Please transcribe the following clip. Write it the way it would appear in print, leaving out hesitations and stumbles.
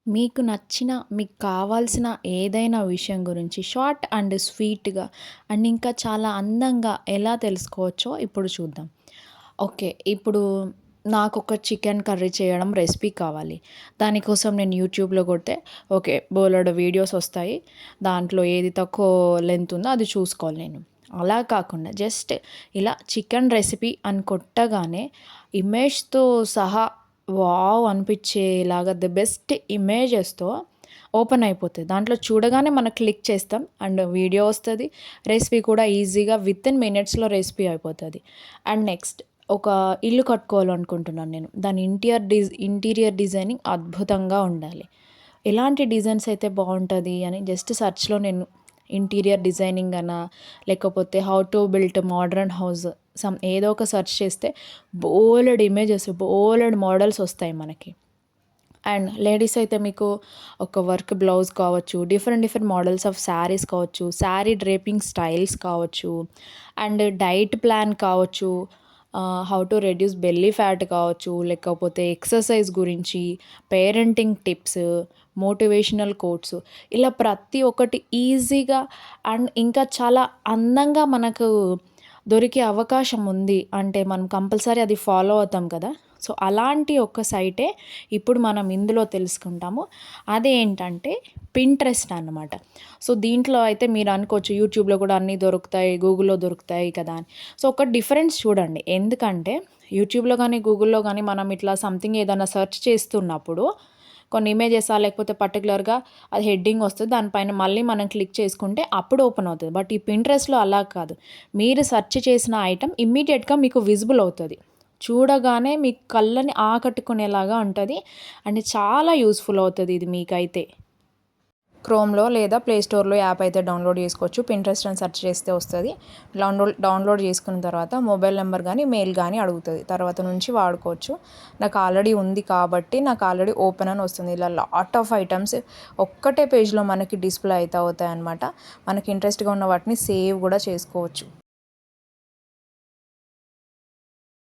మీకు నచ్చిన, మీకు కావాల్సిన ఏదైనా విషయం గురించి షార్ట్ అండ్ స్వీట్‌గా అండ్ ఇంకా చాలా అందంగా ఎలా తెలుసుకోవచ్చో ఇప్పుడు చూద్దాం. ఓకే. ఇప్పుడు నాకొక చికెన్ కర్రీ చేయడం రెసిపీ కావాలి. దానికోసం నేను యూట్యూబ్‌లో కొడితే ఓకే. బోలెడు వీడియోస్ వస్తాయి. దాంట్లో ఏది తక్కువ లెంత్ ఉందో అది చూసుకోవాలి నేను. అలా కాకుండా జస్ట్ ఇలా చికెన్ రెసిపీ అని కొట్టగానే ఇమేజ్‌తో సహా వావ్! అనిపిచ్చేలాగా ది బెస్ట్ ఇమేజెస్‌తో ఓపెన్ అయిపోతది. దాంట్లో చూడగానే మనం క్లిక్ చేస్తాం అండ్ వీడియో వస్తది. రెసిపీ కూడా ఈజీగా వితిన్ మినిట్స్‌లో రెసిపీ అయిపోతది. అండ్ నెక్స్ట్ ఒక ఇల్లు కట్టుకోవాలనుకుంటున్నాను నేను. దాని ఇంటీరియర్ డిజైనింగ్ అద్భుతంగా ఉండాలి. ఎలాంటి డిజైన్స్ అయితే బావుంటది అని జస్ట్ సెర్చ్‌లో నేను ఇంటీరియర్ డిజైనింగ్ అనా, లేకపోతే how to build modern house ఏదో ఒక సెర్చ్ చేస్తే బోలెడు ఇమేజెస్, బోలెడు మోడల్స్ వస్తాయి మనకి. అండ్ లేడీస్ అయితే మీకు ఒక వర్క్ బ్లౌజ్ కావచ్చు, different different models of saris కావచ్చు, శారీ డ్రేపింగ్ స్టైల్స్ కావచ్చు, అండ్ డైట్ ప్లాన్ కావచ్చు, how to reduce belly fat కావచ్చు, లేకపోతే ఎక్సర్సైజ్ గురించి, పేరెంటింగ్ టిప్స్, మోటివేషనల్ కోట్స్, ఇలా ప్రతి ఒక్కటి ఈజీగా అండ్ ఇంకా చాలా అందంగా మనకు దొరికే అవకాశం ఉంది. అంటే మనం కంపల్సరీ అది ఫాలో అవుతాం కదా! సో, అలాంటి ఒక సైటే ఇప్పుడు మనం ఇందులో తెలుసుకుంటాము. అదేంటంటే పింట్రెస్ట్ అన్నమాట. సో, దీంట్లో అయితే మీరు అనుకోవచ్చు యూట్యూబ్‌లో కూడా అన్నీ దొరుకుతాయి, గూగుల్‌లో దొరుకుతాయి కదా అని. సో, ఒక డిఫరెన్స్ చూడండి. ఎందుకంటే యూట్యూబ్‌లో గానీ, గూగుల్‌లో గానీ మనం ఇట్లా సంథింగ్ ఏదైనా సెర్చ్ చేస్తున్నప్పుడు కొన్ని ఇమేజెసా లేకపోతే పర్టిక్యులర్‌గా అది హెడ్డింగ్ వస్తది. దానిపైన మళ్ళీ మనం క్లిక్ చేసుకుంటే అప్పుడు ఓపెన్ అవుతది. బట్ ఈ పింట్రెస్ట్‌లో అలా కాదు. మీరు సెర్చ్ చేసిన ఐటెమ్ ఇమ్మీడియేట్‌గా మీకు విజిబుల్ అవుతది. చూడగానే మీ కళ్ళని ఆకట్టుకునేలాగా ఉంటది. అండ్ చాలా యూజ్‌ఫుల్ అవుతది ఇది మీకైతే. క్రోమ్‌లో లేదా ప్లే స్టోర్‌లో యాప్ అయితే డౌన్లోడ్ చేసుకోవచ్చు. పింట్రెస్ట్ అని సెర్చ్ చేస్తే వస్తది. డౌన్లోడ్ చేసుకున్న తర్వాత మొబైల్ నంబర్ గానీ, మెయిల్ గానీ అడుగుతది. తర్వాత నుంచి వాడుకోవచ్చు. నాకు ఆల్రెడీ ఉంది కాబట్టి నాకు ఆల్రెడీ ఓపెన్ అని వస్తుంది. ఇలా లాట్ ఆఫ్ ఐటెమ్స్ ఒక్కటే పేజ్‌లో మనకి డిస్‌ప్లే అయితే అవుతాయన్నమాట. మనకి ఇంట్రెస్ట్‌గా ఉన్న వాటిని సేవ్ కూడా చేసుకోవచ్చు.